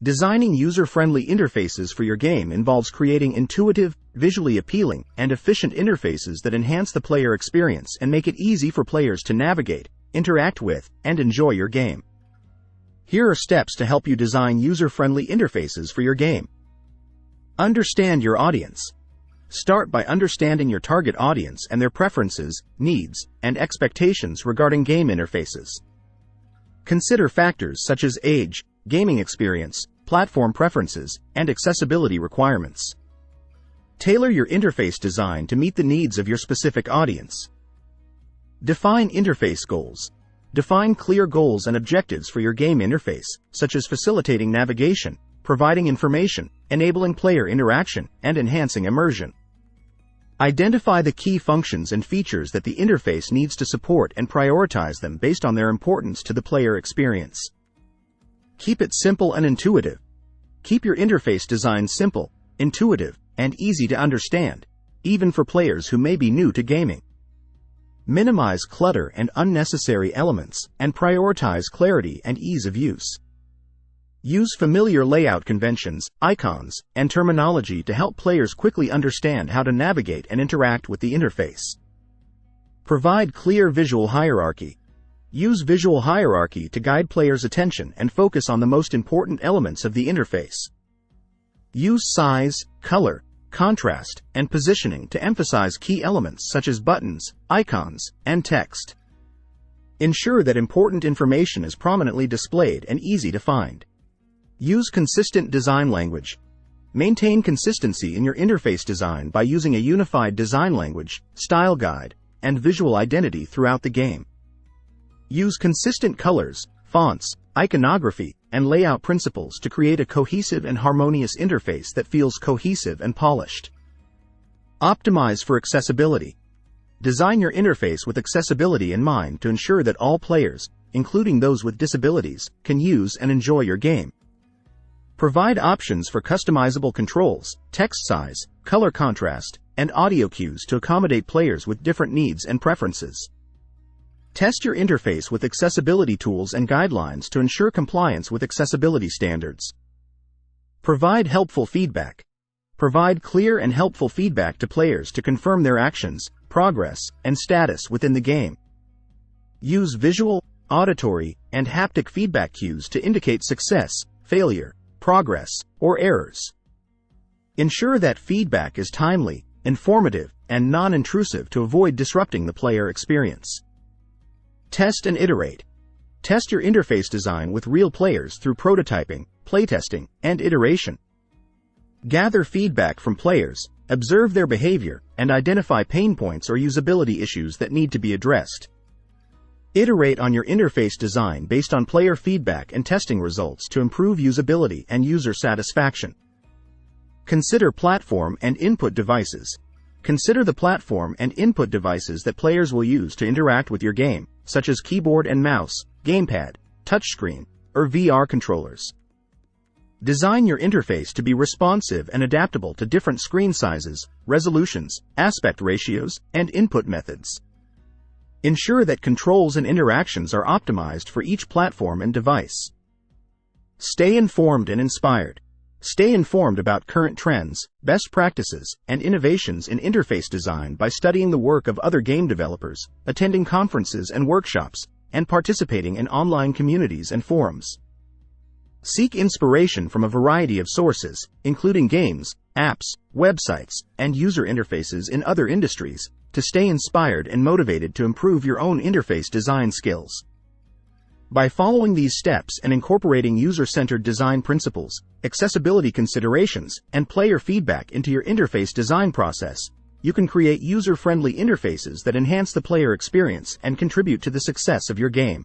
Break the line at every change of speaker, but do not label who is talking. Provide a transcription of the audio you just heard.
Designing user-friendly interfaces for your game involves creating intuitive, visually appealing, and efficient interfaces that enhance the player experience and make it easy for players to navigate, interact with, and enjoy your game. Here are steps to help you design user-friendly interfaces for your game. Understand your audience. Start by understanding your target audience and their preferences, needs, and expectations regarding game interfaces. Consider factors such as age, gaming experience, platform preferences, and accessibility requirements. Tailor your interface design to meet the needs of your specific audience. Define interface goals. Define clear goals and objectives for your game interface, such as facilitating navigation, providing information, enabling player interaction, and enhancing immersion. Identify the key functions and features that the interface needs to support and prioritize them based on their importance to the player experience. Keep it simple and intuitive. Keep your interface design simple, intuitive, and easy to understand, even for players who may be new to gaming. Minimize clutter and unnecessary elements, and prioritize clarity and ease of use. Use familiar layout conventions, icons, and terminology to help players quickly understand how to navigate and interact with the interface. Provide clear visual hierarchy. Use visual hierarchy to guide players' attention and focus on the most important elements of the interface. Use size, color, contrast, and positioning to emphasize key elements such as buttons, icons, and text. Ensure that important information is prominently displayed and easy to find. Use consistent design language. Maintain consistency in your interface design by using a unified design language, style guide, and visual identity throughout the game. Use consistent colors, fonts, iconography, and layout principles to create a cohesive and harmonious interface that feels cohesive and polished. Optimize for accessibility. Design your interface with accessibility in mind to ensure that all players, including those with disabilities, can use and enjoy your game. Provide options for customizable controls, text size, color contrast, and audio cues to accommodate players with different needs and preferences. Test your interface with accessibility tools and guidelines to ensure compliance with accessibility standards. Provide helpful feedback. Provide clear and helpful feedback to players to confirm their actions, progress, and status within the game. Use visual, auditory, and haptic feedback cues to indicate success, failure, progress, or errors. Ensure that feedback is timely, informative, and non-intrusive to avoid disrupting the player experience. Test and iterate. Test your interface design with real players through prototyping, playtesting, and iteration. Gather feedback from players, observe their behavior, and identify pain points or usability issues that need to be addressed. Iterate on your interface design based on player feedback and testing results to improve usability and user satisfaction. Consider platform and input devices. Consider the platform and input devices that players will use to interact with your game, such as keyboard and mouse, gamepad, touchscreen, or VR controllers. Design your interface to be responsive and adaptable to different screen sizes, resolutions, aspect ratios, and input methods. Ensure that controls and interactions are optimized for each platform and device. Stay informed and inspired. Stay informed about current trends, best practices, and innovations in interface design by studying the work of other game developers, attending conferences and workshops, and participating in online communities and forums. Seek inspiration from a variety of sources, including games, apps, websites, and user interfaces in other industries, to stay inspired and motivated to improve your own interface design skills. By following these steps and incorporating user-centered design principles, accessibility considerations, and player feedback into your interface design process, you can create user-friendly interfaces that enhance the player experience and contribute to the success of your game.